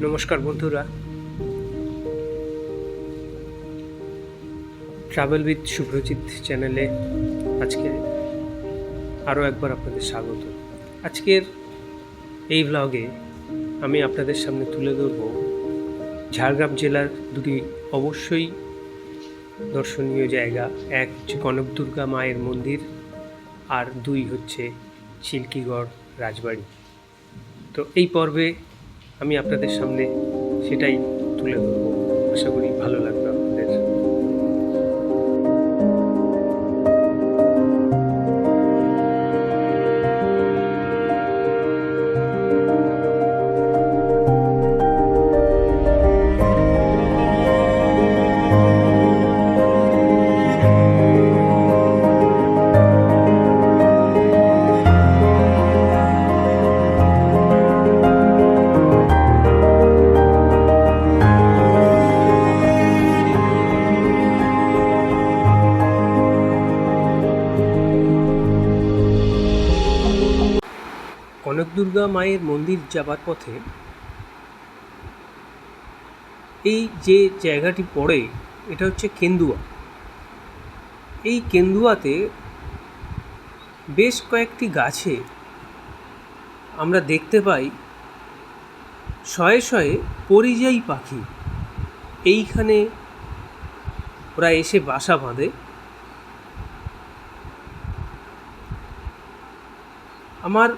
নমস্কার বন্ধুরা, travel with Subhrajit চ্যানেলে আজকে আরও একবার আপনাদের স্বাগত। আজকের এই ব্লগে আমি আপনাদের সামনে তুলে ধরব ঝাড়গ্রাম জেলার দুটি অবশ্যই দর্শনীয় জায়গা। এক হচ্ছে কনকদুর্গা মায়ের মন্দির, আর দুই হচ্ছে চিল্কিগড় রাজবাড়ি। তো এই পর্বে আমি আপনাদের সামনে সেটাই তুলে ধরব। আশা করি ভালো লাগবে আপনাদের। কনকদুর্গা মায়ের মন্দির যাবার পথে এই যে জায়গাটি পড়ে, এটা হচ্ছে কেন্দুয়া। এই কেন্দুয়াতে বেশ কয়েকটি গাছে আমরা দেখতে পাই শয়ে শয়ে পরিযায়ী পাখি। এইখানে ওরা এসে বাসা বাঁধে। আমার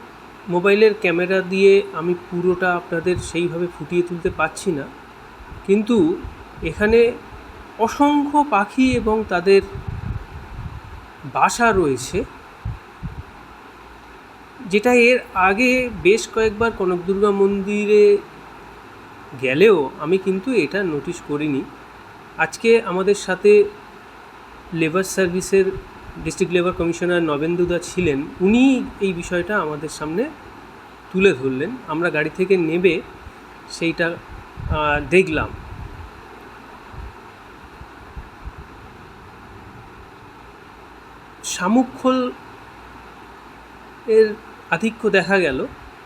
মোবাইলের ক্যামেরা দিয়ে আমি পুরোটা আপনাদের সেইভাবে ফুটিয়ে তুলতে পারছি না, কিন্তু এখানে অসংখ্য পাখি এবং তাদের বাসা রয়েছে, যেটা এর আগে বেশ কয়েকবার কনকদুর্গা মন্দিরে গেলেও আমি কিন্তু এটা নোটিশ করিনি। আজকে আমাদের সাথে লেবার সার্ভিসের ডিস্ট্রিক্ট লেবার কমিশনার নবেন্দুদা ছিলেন। উনি এই বিষয়টা আমাদের সামনে তুলে ধরলেন। আমরা গাড়ি থেকে নেমে সেইটা দেখলাম। শামুকখোল এর আধিক্য দেখা গেল।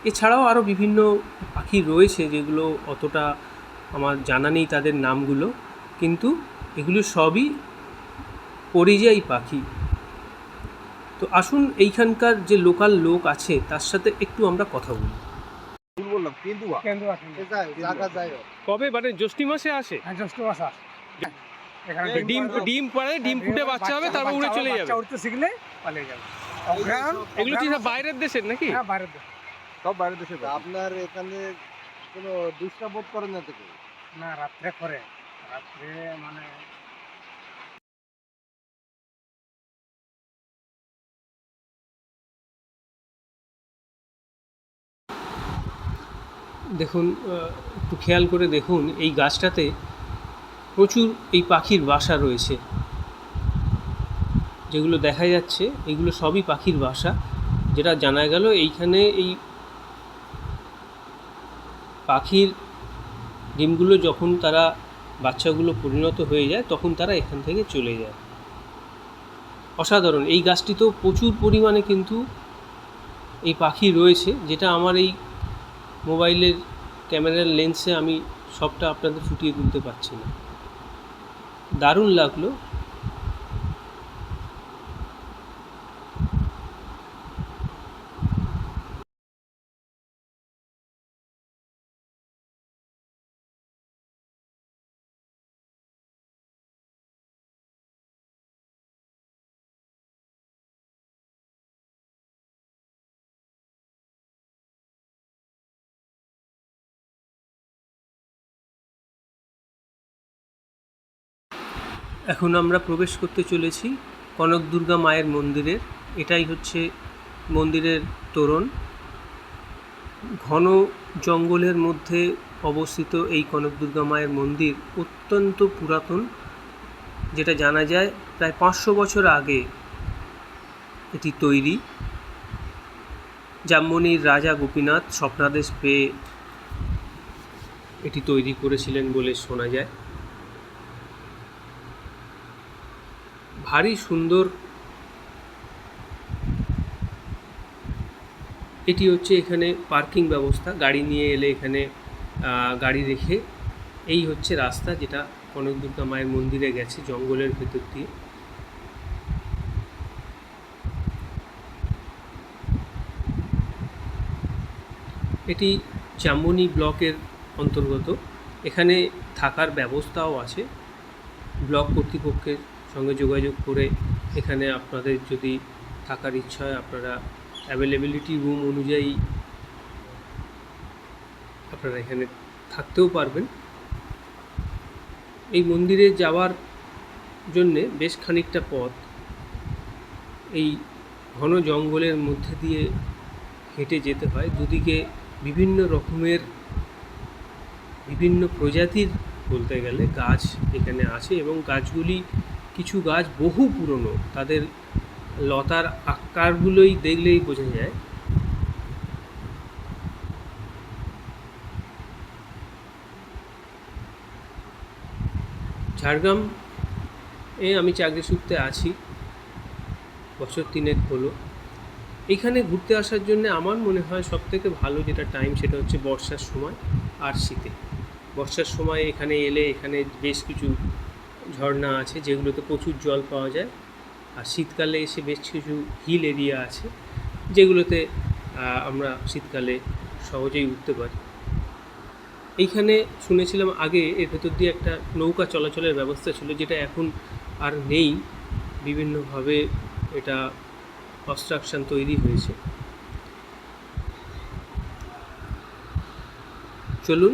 এছাড়াও আরও বিভিন্ন পাখি রয়েছে যেগুলো অতটা আমার জানা নেই তাদের নামগুলো, কিন্তু এগুলো সবই পরিযায়ী পাখি। তো আসুন এইখানকার যে লোকাল লোক আছে তার সাথে একটু আমরা কথা বলি। কবে মানে জ্যৈষ্ঠ মাসে আসে? জ্যৈষ্ঠ মাস আসে। ডিম পাড়ে, ডিম ফুটে বাচ্চা হবে, তারপর উড়ে চলে যাবে। উড়তে শিখলে পালিয়ে যাবে। এগুলো কি সব বাইরের দেশের নাকি? হ্যাঁ, বাইরের দেশ। সব বাইরের দেশে। আপনার এখানে কোনো ডিস্টার্ব বোধ করেন না তো? না, রাত্রে করে। রাত্রে মানে দেখুন, একটু খেয়াল করে দেখুন, এই গাছটাতে প্রচুর এই পাখির বাসা রয়েছে। যেগুলো দেখা যাচ্ছে এগুলো সবই পাখির বাসা। যেটা জানা গেল, এইখানে এই পাখির ডিমগুলো যখন তারা বাচ্চাগুলো পরিণত হয়ে যায় তখন তারা এখান থেকে চলে যায়। অসাধারণ। এই গাছটিতেও প্রচুর পরিমাণে কিন্তু এই পাখি রয়েছে, যেটা আমার এই মোবাইলের ক্যামেরার লেন্সে আমি সবটা আপনাদের ফুটিয়ে তুলতে পারছি না। দারুণ লাগলো। এখন আমরা প্রবেশ করতে চলেছি কনকদুর্গা মায়ের মন্দিরের। এটাই হচ্ছে মন্দিরের তোরণ। ঘন জঙ্গলের মধ্যে অবস্থিত এই কনকদুর্গা মায়ের মন্দির অত্যন্ত পুরাতন। যেটা জানা যায় প্রায় 500 বছর আগে এটি তৈরি। জামমনির রাজা গোপীনাথ স্বপ্নাদেশ পেয়ে এটি তৈরি করেছিলেন বলে শোনা যায়। ভারী সুন্দর। এটি হচ্ছে এখানে পার্কিং ব্যবস্থা। গাড়ি নিয়ে এলে এখানে গাড়ি রেখে এই হচ্ছে রাস্তা যেটা কনক দুর্গা মায়ের মন্দিরে গেছে জঙ্গলের ভেতর দিয়ে। এটি জামবনি ব্লকের অন্তর্গত। এখানে থাকার ব্যবস্থাও আছে। ব্লক কর্তৃপক্ষের সঙ্গে যোগাযোগ করে এখানে আপনাদের যদি থাকার ইচ্ছা হয় আপনারা অ্যাভেলেবিলিটি রুম অনুযায়ী আপনারা এখানে থাকতেও পারবেন। এই মন্দিরে যাওয়ার জন্যে বেশ খানিকটা পথ এই ঘন জঙ্গলের মধ্যে দিয়ে হেঁটে যেতে হয়। দুদিকে বিভিন্ন রকমের বিভিন্ন প্রজাতির বলতে গেলে গাছ এখানে আছে এবং গাছগুলি কিছু গাছ বহু পুরনো, তাদের লতার আকারগুলোই দেখলেই বোঝা যায়। ঝাড়গ্রাম আমি চাকরি সূত্রে আছি, বছর 3 হলো। এখানে ঘুরতে আসার জন্য আমার মনে হয় সবথেকে ভালো যেটা টাইম সেটা হচ্ছে বর্ষার সময় আর শীতে। বর্ষার সময় এখানে এলে এখানে বেশ কিছু ঝর্ণা আছে যেগুলোতে প্রচুর জল পাওয়া যায়, আর শীতকালে এসে বেশ কিছু হিল এরিয়া আছে যেগুলোতে আমরা শীতকালে সহজেই উঠতে পারি। এইখানে শুনেছিলাম আগে এর ভেতর দিয়ে একটা নৌকা চলাচলের ব্যবস্থা ছিল, যেটা এখন আর নেই। বিভিন্নভাবে এটা কনস্ট্রাকশন তৈরি হয়েছে। চলুন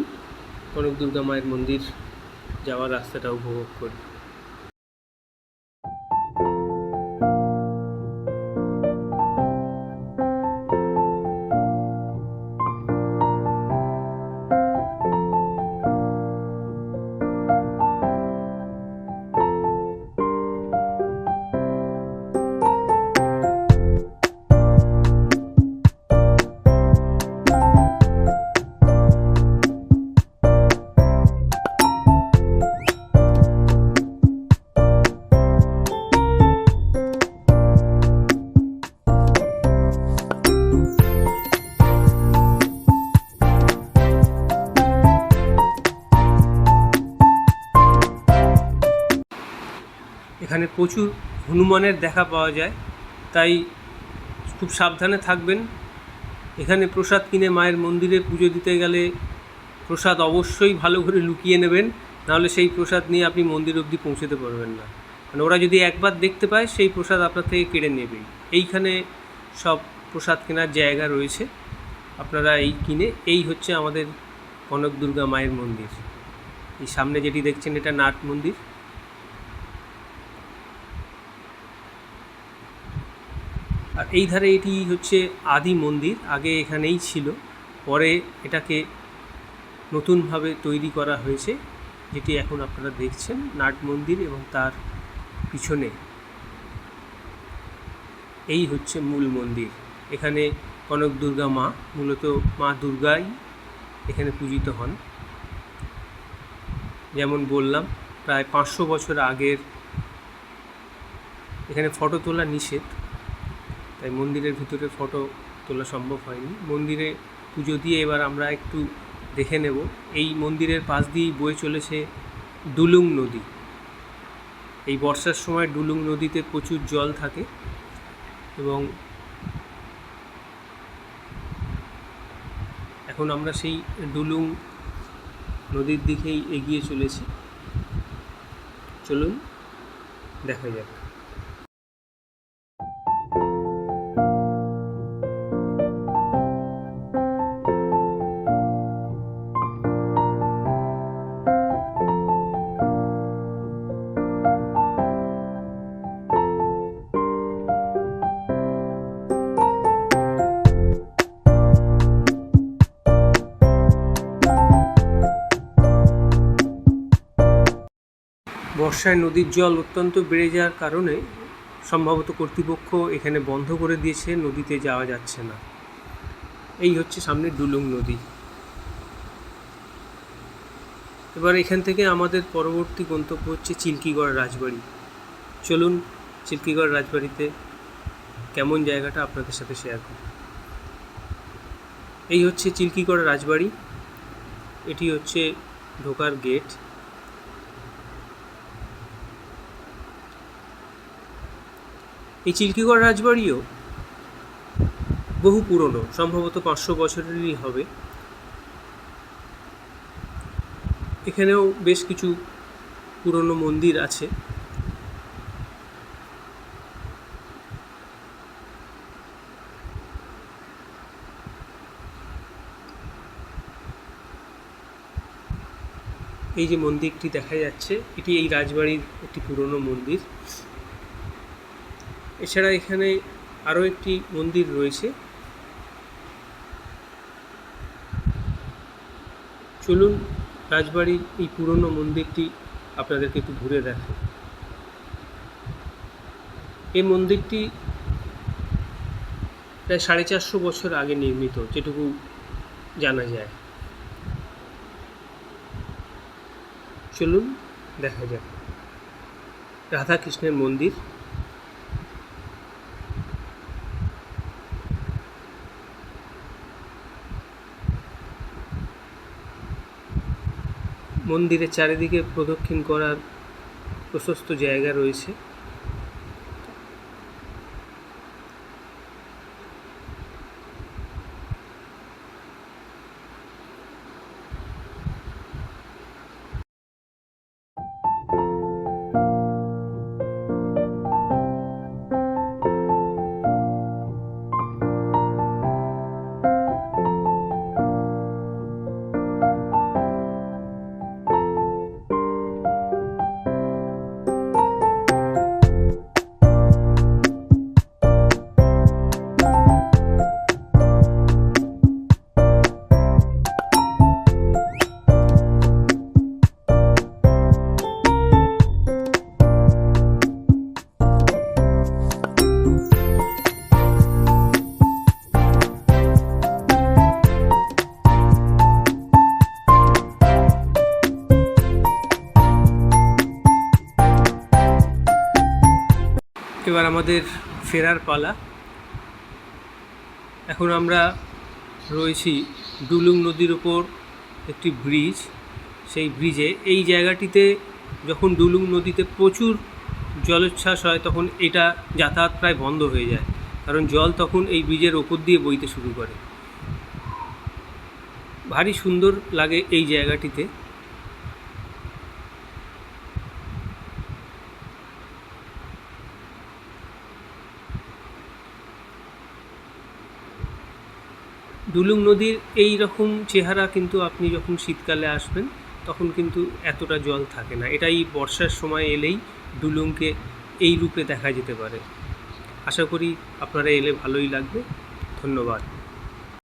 কনক দুর্গা মায়ের মন্দির যাওয়ার রাস্তাটা উপভোগ করি। এখানে প্রচুর হনুমানের দেখা পাওয়া যায়, তাই খুব সাবধানে থাকবেন। এখানে প্রসাদ কিনে মায়ের মন্দিরে পুজো দিতে গেলে প্রসাদ অবশ্যই ভালো করে লুকিয়ে নেবেন, নাহলে সেই প্রসাদ নিয়ে আপনি মন্দির অবধি পৌঁছতে পারবেন না। মানে ওরা যদি একবার দেখতে পায় সেই প্রসাদ আপনার থেকে কেড়ে নেবেই। এইখানে সব প্রসাদ কেনার জায়গা রয়েছে, আপনারা এই কিনে। এই হচ্ছে আমাদের কনক দুর্গা মায়ের মন্দির। এই সামনে যেটি দেখছেন এটা নাট মন্দির। আর এই ধারে এটি হচ্ছে আদি মন্দির, আগে এখানেই ছিল, পরে এটাকে নতুনভাবে তৈরি করা হয়েছে, যেটি এখন আপনারা দেখছেন নাট মন্দির। এবং তার পিছনে এই হচ্ছে মূল মন্দির। এখানে কনক দুর্গা মা, মূলত মা দুর্গাই এখানে পূজিত হন। যেমন বললাম প্রায় 500 বছর আগের। এখানে ফটো তোলা নিষেধ, তাই মন্দিরের ভিতরে ফটো তোলা সম্ভব হয়নি। মন্দিরে পুজো দিয়ে এবার আমরা একটু দেখে নেব। এই মন্দিরের পাশ দিয়েই বয়ে চলেছে ডুলুং নদী। এই বর্ষার সময় ডুলুং নদীতে প্রচুর জল থাকে এবং এখন আমরা সেই ডুলুং নদীর দিকেই এগিয়ে চলেছি। চলুন দেখা যাক। বর্ষায় নদীর জল অত্যন্ত বেড়ে যাওয়ার কারণে সম্ভবত কর্তৃপক্ষ এখানে বন্ধ করে দিয়েছে, নদীতে যাওয়া যাচ্ছে না। এই হচ্ছে সামনে ডুলুং নদী। এবার এখান থেকে আমাদের পরবর্তী গন্তব্য হচ্ছে চিল্কিগড় রাজবাড়ি। চলুন চিল্কিগড় রাজবাড়িতে কেমন জায়গাটা আপনাদের সাথে শেয়ার করি। এই হচ্ছে চিল্কিগড় রাজবাড়ি। এটি হচ্ছে ঢোকার গেট। এই চিল্কিগড় রাজবাড়িও বহু পুরনো, সম্ভবত 500 বছরেরই হবে। এখানেও বেশ কিছু পুরনো মন্দির আছে। এই যে মন্দিরটি দেখা যাচ্ছে, এটি এই রাজবাড়ির একটি পুরনো মন্দির। এছাড়া এখানে আরও একটি মন্দির রয়েছে। চলুন রাজবাড়ির এই পুরনো মন্দিরটি আপনাদেরকে একটু ঘুরে দেখাই। এই মন্দিরটি প্রায় 450 বছর আগে নির্মিত, যেটুকু জানা যায়। চলুন দেখা যাক। রাধাকৃষ্ণের মন্দির। মন্দিরের চারিদিকে প্রদক্ষিণ করার প্রশস্ত জায়গা রয়েছে। এবার আমাদের ফেরার পালা। এখন আমরা রয়েছি ডুলুং নদীর ওপর একটি ব্রিজ। সেই ব্রিজে, এই জায়গাটিতে যখন ডুলুং নদীতে প্রচুর জলোচ্ছ্বাস হয় তখন এটা যাতায়াত প্রায় বন্ধ হয়ে যায়, কারণ জল তখন এই ব্রিজের ওপর দিয়ে বইতে শুরু করে। ভারী সুন্দর লাগে এই জায়গাটিতে। ডুলুং নদীর এই রকম চেহারা কিন্তু আপনি যখন শীতকালে আসবেন তখন কিন্তু এতটা জল থাকে না। এটাই বর্ষার সময় এলেই ডুলুংকে এই রূপে দেখা যেতে পারে। আশা করি আপনারা এলে ভালোই লাগবে। ধন্যবাদ।